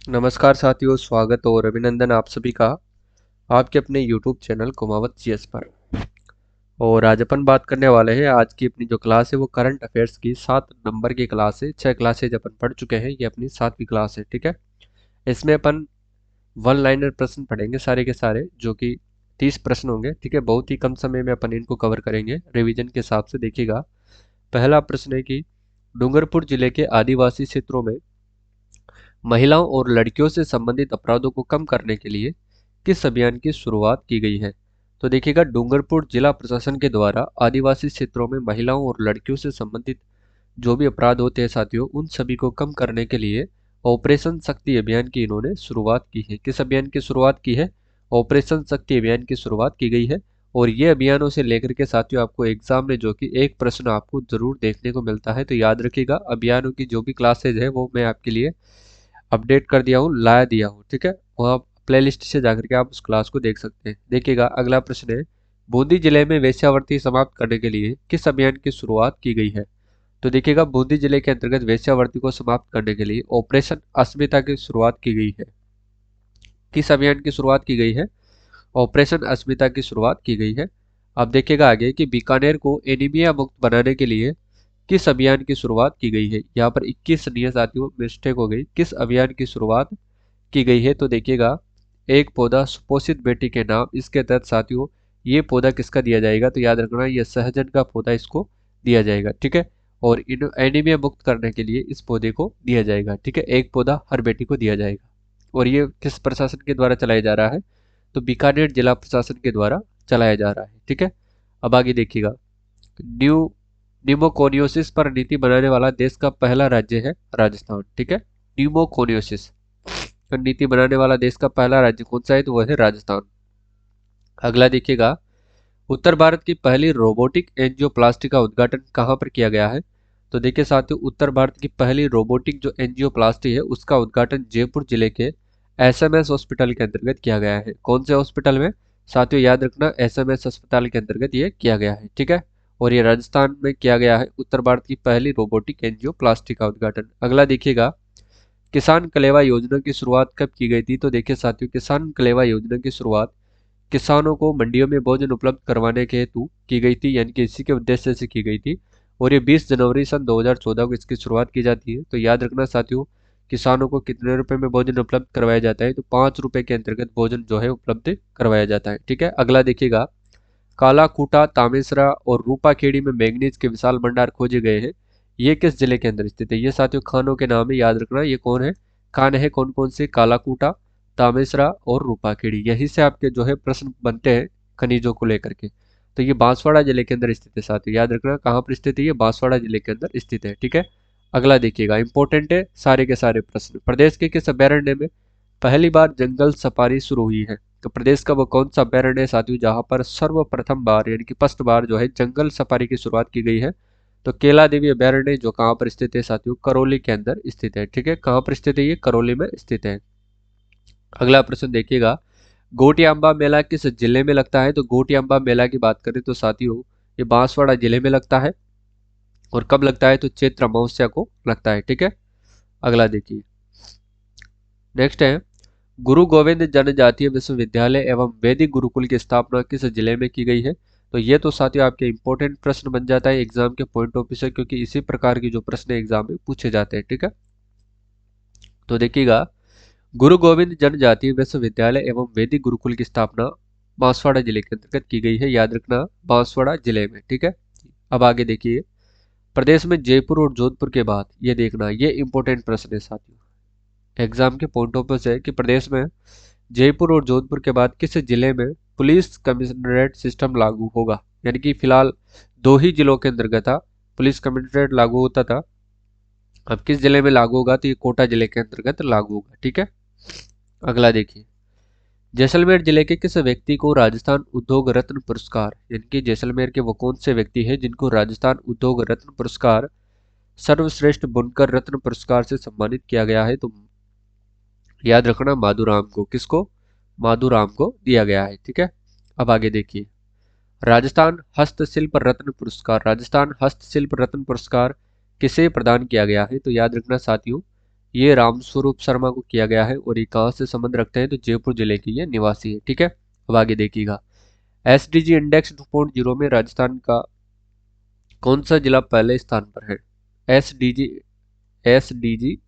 नमस्कार साथियों, स्वागत और अभिनंदन आप सभी का आपके अपने YouTube चैनल कुमावत जीएस पर। और आज अपन बात करने वाले हैं। आज की अपनी जो क्लास है वो करंट अफेयर्स की 7 नंबर की क्लास है। 6 क्लासेज अपन पढ़ चुके हैं, ये अपनी 7वीं क्लास है। ठीक है, इसमें अपन वन लाइनर प्रश्न पढ़ेंगे सारे के सारे, जो कि 30 प्रश्न होंगे। ठीक है, बहुत ही कम समय में अपन इनको कवर करेंगे रिवीजन के हिसाब से। देखिएगा, पहला प्रश्न है कि डूंगरपुर जिले के आदिवासी क्षेत्रों में महिलाओं और लड़कियों से संबंधित अपराधों को कम करने के लिए किस अभियान की शुरुआत की गई है। तो देखिएगा, डूंगरपुर जिला प्रशासन के द्वारा आदिवासी क्षेत्रों में महिलाओं और लड़कियों से संबंधित जो भी अपराध होते हैं साथियों, उन सभी को कम करने के लिए ऑपरेशन शक्ति अभियान की इन्होंने शुरुआत की है। किस अभियान की शुरुआत की है? ऑपरेशन शक्ति अभियान की शुरुआत की गई है। और ये अभियानों से लेकर के साथियों आपको एग्जाम में जो कि एक प्रश्न आपको जरूर देखने को मिलता है, तो याद रखिएगा, अभियानों की जो भी क्लासेज है वो मैं आपके लिए अपडेट कर दिया हूँ, ला दिया हूँ। ठीक है, वहाँ प्लेलिस्ट से जाकर के आप उस क्लास को देख सकते हैं। देखिएगा, अगला प्रश्न है, बूंदी जिले में वेश्यावृत्ति समाप्त करने के लिए किस अभियान की शुरुआत की गई है। तो देखिएगा, बूंदी जिले के अंतर्गत वेश्यावृत्ति को समाप्त करने के लिए ऑपरेशन अस्मिता की शुरुआत की गई है। किस अभियान की शुरुआत की गई है? ऑपरेशन अस्मिता की शुरुआत की गई है। अब देखिएगा आगे कि बीकानेर को एनीमिया मुक्त बनाने के लिए किस अभियान की शुरुआत की गई है। यहाँ पर 21 नहीं है साथियों, मिस्टेक हो गई। किस अभियान की शुरुआत की गई है? तो देखिएगा, एक पौधा सुपोषित बेटी के नाम, इसके तहत साथियों ये पौधा किसका दिया जाएगा? तो याद रखना, ये सहजन का पौधा इसको दिया जाएगा। ठीक है, और इन एनीमिया मुक्त करने के लिए इस पौधे को दिया जाएगा। ठीक है, एक पौधा हर बेटी को दिया जाएगा। और ये किस प्रशासन के द्वारा चलाया जा रहा है? तो बीकानेर जिला प्रशासन के द्वारा चलाया जा रहा है। ठीक है, अब आगे देखिएगा, न्यू न्यूमोकोनियोसिस पर नीति बनाने वाला देश का पहला राज्य है राजस्थान। ठीक है, न्यूमोकोनियोसिस पर नीति बनाने वाला देश का पहला राज्य कौन सा है? तो वह है राजस्थान। अगला देखिएगा, उत्तर भारत की पहली रोबोटिक एंजियोप्लास्टी का उद्घाटन कहाँ पर किया गया है? तो देखिए साथियों, उत्तर भारत की पहली रोबोटिक जो एंजियोप्लास्टी है उसका उद्घाटन जयपुर जिले के एसएमएस हॉस्पिटल के अंतर्गत किया गया है। कौन से हॉस्पिटल में? साथियों याद रखना, एसएमएस अस्पताल के अंतर्गत ये किया गया है। ठीक है, और ये राजस्थान में किया गया है, उत्तर भारत की पहली रोबोटिक एंजियोप्लास्टी का उद्घाटन। अगला देखिएगा, किसान कलेवा योजना की शुरुआत कब की गई थी? तो देखिए साथियों, किसान कलेवा योजना की शुरुआत किसानों को मंडियों में भोजन उपलब्ध करवाने के हेतु की गई थी, यानी कि इसी के उद्देश्य से की गई थी। और ये 20 जनवरी सन 2014 को इसकी शुरुआत की जाती है। तो याद रखना साथियों, किसानों को कितने रुपए में भोजन उपलब्ध करवाया जाता है? तो 5 रुपए के अंतर्गत भोजन जो है उपलब्ध करवाया जाता है। ठीक है, अगला देखिएगा, कालाकूटा, तामेसरा और रूपाखेड़ी में मैंगनीज के विशाल भंडार खोजे गए हैं। ये किस जिले के अंदर स्थित है? ये साथियों खानों के नाम है, याद रखना। ये कौन है? खान है। कौन कौन से? कालाकूटा, तामेसरा और रूपाखेड़ी। यहीं से आपके जो है प्रश्न बनते हैं खनिजों को लेकर के। तो ये बांसवाड़ा जिले के अंदर स्थित है साथियों, याद रखना। कहाँ पर स्थित है? ये बांसवाड़ा जिले के अंदर स्थित है। ठीक है, अगला देखिएगा, इंपॉर्टेंट है सारे के सारे प्रश्न। प्रदेश के किस अभ्यारण्य में पहली बार जंगल सफारी शुरू हुई है? तो प्रदेश का वो कौन सा अभ्यारण्य है साथियों जहां पर सर्वप्रथम बार, यानी कि फर्स्ट बार जो है जंगल सफारी की शुरुआत की गई है? तो केला देवी अभ्यारण्य, जो कहाँ पर स्थित है साथियों? करौली के अंदर स्थित है। ठीक है, कहाँ पर स्थित है? ये करौली में स्थित है। अगला प्रश्न देखिएगा, गोटियांबा मेला किस जिले में लगता है? तो गोटियांबा मेला की बात करें तो साथियों ये बांसवाड़ा जिले में लगता है। और कब लगता है? तो चैत्र अमावस्या को लगता है। ठीक है, अगला देखिए, नेक्स्ट है, गुरु गोविंद जनजातीय विश्वविद्यालय एवं वैदिक गुरुकुल की स्थापना किस जिले में की गई है? तो ये तो साथियों आपके इंपॉर्टेंट प्रश्न बन जाता है एग्जाम के पॉइंट ऑफ व्यू से, क्योंकि इसी प्रकार की जो प्रश्न एग्जाम में पूछे जाते हैं। ठीक है, तो देखिएगा, गुरु गोविंद जनजातीय विश्वविद्यालय एवं वैदिक गुरुकुल की स्थापना बांसवाड़ा जिले के अंतर्गत की गई है, याद रखना, बांसवाड़ा जिले में। ठीक है, अब आगे देखिए, प्रदेश में जयपुर और जोधपुर के बाद, ये देखना, ये इंपॉर्टेंट प्रश्न है साथियों एग्जाम के पॉइंट ऑफ व्यू से, कि प्रदेश में जयपुर और जोधपुर के बाद किस जिले में पुलिस कमिश्नरेट सिस्टम लागू होगा? यानी कि फिलहाल दो ही जिलों के अंतर्गत था पुलिस कमिश्नरेट लागू होता था, अब किस जिले में लागू होगा? तो ये कोटा जिले के अंतर्गत लागू होगा। ठीक है, अगला देखिए, जैसलमेर जिले के किस व्यक्ति को राजस्थान उद्योग रत्न पुरस्कार, यानी कि जैसलमेर के वो कौन से व्यक्ति हैं जिनको राजस्थान उद्योग रत्न पुरस्कार, सर्वश्रेष्ठ बुनकर रत्न पुरस्कार से सम्मानित किया गया है? तो याद रखना, माधुराम को। किसको? माधुराम को दिया गया है। ठीक है, अब आगे देखिए, राजस्थान हस्तशिल्प रत्न पुरस्कार, राजस्थान हस्तशिल्प रत्न पुरस्कार किसे प्रदान किया गया है? तो याद रखना साथियों, ये रामस्वरूप शर्मा को किया गया है और ये कहाँ से संबंध रखते हैं तो जयपुर जिले की ये निवासी है। ठीक है, अब आगे देखिएगा। एसडीजी इंडेक्स 2.0 में राजस्थान का कौन सा जिला पहले स्थान पर है? एसडीजी एसडीजी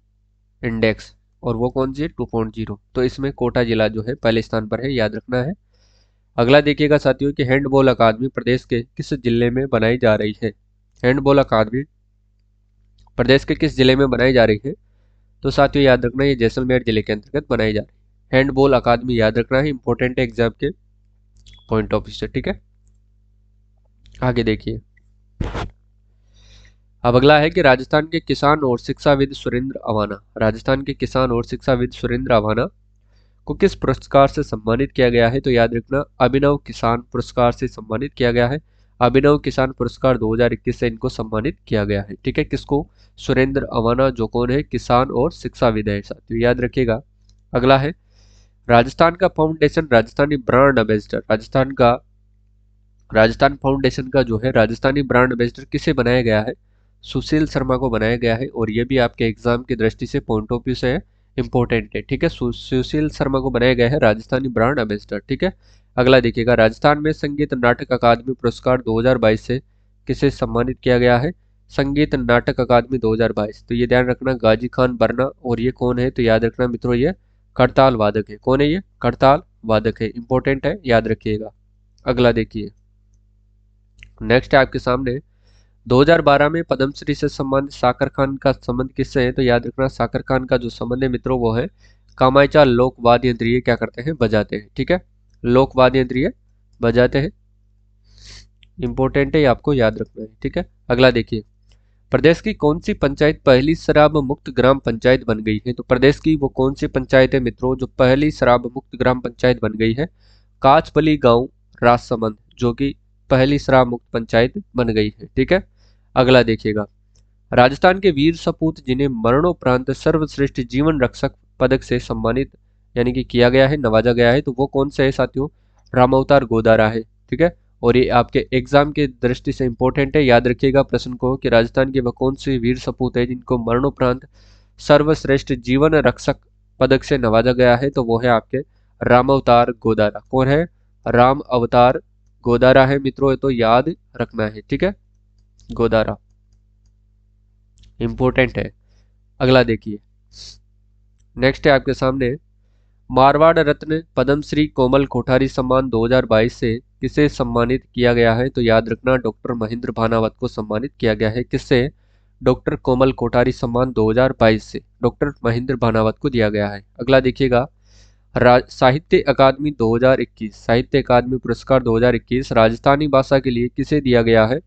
इंडेक्स, और वो कौन सी है 2.0, तो इसमें कोटा जिला जो है पहले स्थान पर है, याद रखना है। अगला देखिएगा साथियों कि हैंडबॉल अकादमी प्रदेश के किस जिले में बनाई जा रही है? हैंडबॉल अकादमी प्रदेश के किस जिले में बनाई जा रही है? तो साथियों याद रखना ये जैसलमेर जिले के अंतर्गत बनाई जा रही है। हैंडबॉल अकादमी याद रखना है, इंपॉर्टेंट है एग्जाम के पॉइंट ऑफ व्यू से। ठीक है, आगे देखिए। अब अगला है कि राजस्थान के किसान और शिक्षाविद सुरेंद्र अवाना, राजस्थान के किसान और शिक्षाविद सुरेंद्र अवाना को किस पुरस्कार से सम्मानित किया गया है? तो याद रखना अभिनव किसान पुरस्कार से सम्मानित किया गया है। अभिनव किसान पुरस्कार 2021 से इनको सम्मानित किया गया है। ठीक है, किसको? सुरेंद्र अवाना, जो कौन है? किसान और शिक्षाविद है साथियों, याद रखिएगा। अगला है राजस्थान का foundation Rajasthani brand ambassador, Rajasthan foundation का जो है राजस्थानी ब्रांड एम्बेसडर किसे बनाया गया है? सुशील शर्मा को बनाया गया है, और ये भी आपके एग्जाम की दृष्टि से पॉइंट ऑफ व्यू से इंपॉर्टेंट है। ठीक है, सुशील शर्मा को बनाया गया है राजस्थानी ब्रांड एम्बेसडर। ठीक है, अगला देखिएगा। राजस्थान में संगीत नाटक अकादमी पुरस्कार 2022 से किसे सम्मानित किया गया है? संगीत नाटक अकादमी 2022, तो ये ध्यान रखना गाजी खान बरना, और ये कौन है? तो याद रखना मित्रों ये करताल वादक है। कौन है ये? करताल वादक है, इंपॉर्टेंट है, याद रखिएगा। अगला देखिए, नेक्स्ट है आपके सामने 2012 में पद्मश्री से सम्मानित साकर खान का संबंध किससे है? तो याद रखना साकर खान का जो संबंध है मित्रों वो है कामायचा लोक वाद्य यंत्र ये क्या करते हैं? बजाते हैं। ठीक है, लोक वाद्य यंत्र ये बजाते हैं, इंपॉर्टेंट है, ये आपको याद रखना है। ठीक है, अगला देखिए। प्रदेश की कौन सी पंचायत पहली शराब मुक्त ग्राम पंचायत बन गई है? तो प्रदेश की वो कौन सी पंचायत है मित्रों जो पहली शराब मुक्त ग्राम पंचायत बन गई है? काचपली गांव राजसमंद, जो कि पहली शराब मुक्त पंचायत बन गई है। ठीक है, अगला देखिएगा। राजस्थान के वीर सपूत जिन्हें मरणोपरांत सर्वश्रेष्ठ जीवन रक्षक पदक से सम्मानित यानी कि किया गया है, नवाजा गया है, तो वो कौन से है साथियों? रामावतार गोदारा है। ठीक है, और ये आपके एग्जाम के दृष्टि से इंपॉर्टेंट है, याद रखिएगा प्रश्न को कि राजस्थान के वह कौन से वीर सपूत है जिनको मरणोपरांत सर्वश्रेष्ठ जीवन रक्षक पदक से नवाजा गया है? तो वो है आपके रामावतार गोदारा। कौन है? राम अवतार गोदारा है मित्रों, ये तो याद रखना है। ठीक है, गोदारा इंपॉर्टेंट है। अगला देखिए, नेक्स्ट है आपके सामने मारवाड़ रत्न पद्मश्री कोमल कोठारी सम्मान 2022 से किसे सम्मानित किया गया है? तो याद रखना डॉक्टर महेंद्र भानावत को सम्मानित किया गया है। किससे? डॉक्टर कोमल कोठारी सम्मान 2022 से डॉक्टर महेंद्र भानावत को दिया गया है। अगला देखिएगा। साहित्य अकादमी 2021, साहित्य अकादमी पुरस्कार 2021 राजस्थानी भाषा के लिए किसे दिया गया है?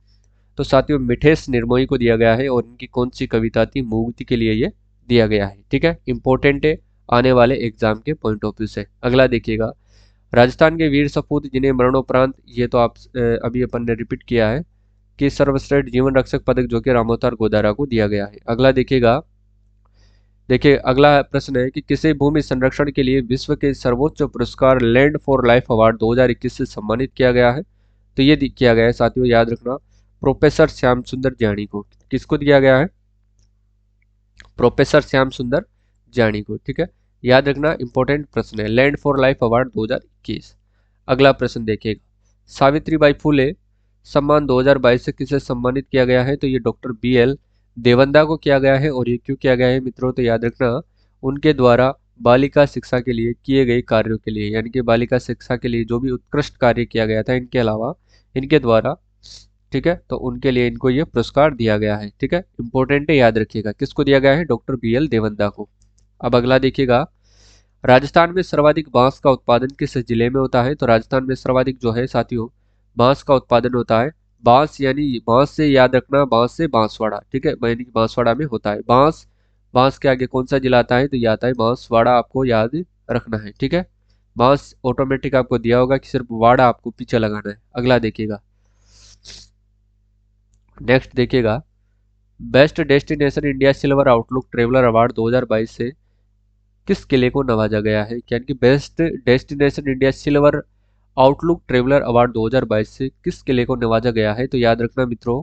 तो साथियों मिठेश निर्मोही को दिया गया है, और इनकी कौन सी कविता थी? मूर्ति के लिए ये दिया गया है। ठीक है, इंपॉर्टेंट है आने वाले एग्जाम के पॉइंट ऑफ व्यू से। अगला देखिएगा। राजस्थान के वीर सपूत जिन्हें मरणोपरांत, ये तो आप अभी अपन ने रिपीट किया है कि सर्वश्रेष्ठ जीवन रक्षक पदक जो कि रामावतार गोदारा को दिया गया है। अगला देखिएगा। देखिए अगला प्रश्न है कि किसे भूमि संरक्षण के लिए विश्व के सर्वोच्च पुरस्कार लैंड फॉर लाइफ अवार्ड 2021 से सम्मानित किया गया है? तो ये किया गया है साथियों, याद रखना प्रोफेसर श्याम सुंदर जानी को। किसको दिया गया है? प्रोफेसर श्याम सुंदर जानी को। ठीक है, याद रखना इंपॉर्टेंट प्रश्न है, लैंड फॉर लाइफ अवार्ड 2021। अगला प्रश्न देखिएगा। सावित्रीबाई फुले सम्मान 2022 से किसे सम्मानित किया गया है? तो ये डॉक्टर BL देवंदा को किया गया है, और ये क्यों किया गया है मित्रों? तो याद रखना उनके द्वारा बालिका शिक्षा के लिए किए गए कार्यों के लिए, यानी कि बालिका शिक्षा के लिए जो भी उत्कृष्ट कार्य किया गया था इनके अलावा इनके द्वारा, ठीक है, तो उनके लिए इनको ये पुरस्कार दिया गया है। ठीक है, इंपॉर्टेंट है, याद रखिएगा किसको दिया गया है? डॉक्टर BL देवंदा को। अब अगला देखिएगा। राजस्थान में सर्वाधिक बांस का उत्पादन किस जिले में होता है? तो राजस्थान में सर्वाधिक जो है साथियों बांस का उत्पादन होता है, बांस यानी बांस से याद रखना, बांस से बांसवाड़ा। ठीक है, यानी कि बांसवाड़ा में होता है बांस। बांस के आगे कौन सा जिला आता है? तो ये आता है बांसवाड़ा, आपको याद रखना है। ठीक है, बांस ऑटोमेटिक आपको दिया होगा कि सिर्फ वाड़ा आपको पीछे लगाना है। अगला देखिएगा। नेक्स्ट देखिएगा। Best destination India silver outlook traveller award 2022 से किस किले को नवाजा गया है? यानी कि best destination India silver outlook traveller award 2022 से किस किले को नवाजा गया है? तो याद रखना मित्रों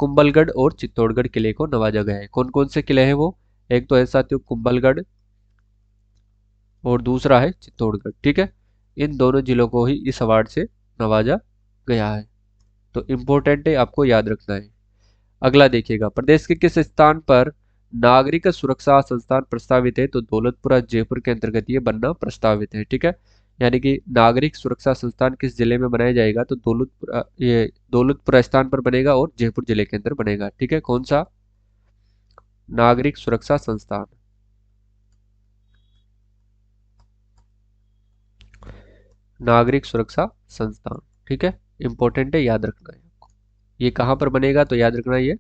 कुंभलगढ़ और चित्तौड़गढ़ किले को नवाजा गया है। कौन कौन से किले हैं वो? एक तो है साथियों कुंभलगढ़ और दूसरा है चित्तौड़गढ़। ठीक है, इन दोनों जिलों को ही इस अवार्ड से नवाजा गया है। तो इम्पोर्टेंट है, आपको याद रखना है। अगला देखिएगा, प्रदेश के किस स्थान पर नागरिक सुरक्षा संस्थान प्रस्तावित है? तो दौलतपुरा जयपुर के अंतर्गत ये बनना प्रस्तावित है। ठीक है, यानी कि नागरिक सुरक्षा संस्थान किस जिले में बनाया जाएगा? तो दौलतपुरा, ये दौलतपुरा स्थान पर बनेगा और जयपुर जिले के अंदर बनेगा। ठीक है, कौन सा नागरिक सुरक्षा संस्थान? नागरिक सुरक्षा संस्थान। ठीक है, इंपॉर्टेंट है, याद रखना है आपको। ये कहाँ पर बनेगा? तो याद रखना, ये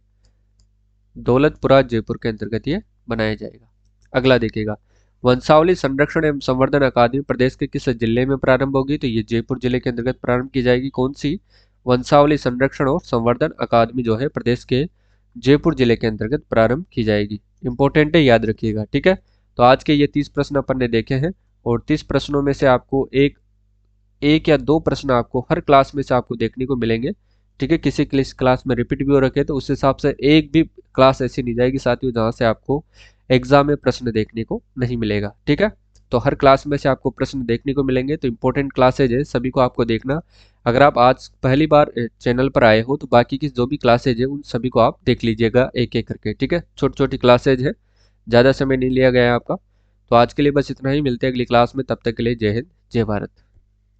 दौलतपुरा जयपुर के अंतर्गत ये बनाया जाएगा। अगला देखिएगा, वंशावली संरक्षण एवं संवर्धन अकादमी प्रदेश के किस जिले में प्रारंभ होगी? तो ये जयपुर जिले के अंतर्गत प्रारंभ की जाएगी। कौन सी? वंशावली संरक्षण और संवर्धन अकादमी जो है प्रदेश के जयपुर जिले के अंतर्गत प्रारंभ की जाएगी। इंपॉर्टेंट है, याद रखिएगा। ठीक है, तो आज के ये 30 प्रश्न अपन ने देखे हैं और 30 प्रश्नों में से आपको एक एक या दो प्रश्न आपको हर क्लास में से आपको देखने को मिलेंगे। ठीक है, किसी क्लास में रिपीट भी हो रखे तो उस हिसाब से एक भी क्लास ऐसी नहीं जाएगी साथियों जहां से आपको एग्जाम में प्रश्न देखने को नहीं मिलेगा। ठीक है, तो हर क्लास में से आपको प्रश्न देखने को मिलेंगे। तो इंपॉर्टेंट क्लासेज है, सभी को आपको देखना। अगर आप आज पहली बार चैनल पर आए हो तो बाकी की जो भी क्लासेज है उन सभी को आप देख लीजिएगा एक एक करके। ठीक है, छोटी छोटी क्लासेज है, ज़्यादा समय नहीं लिया गया है आपका। तो आज के लिए बस इतना ही, मिलते हैं अगली क्लास में, तब तक के लिए जय हिंद जय भारत।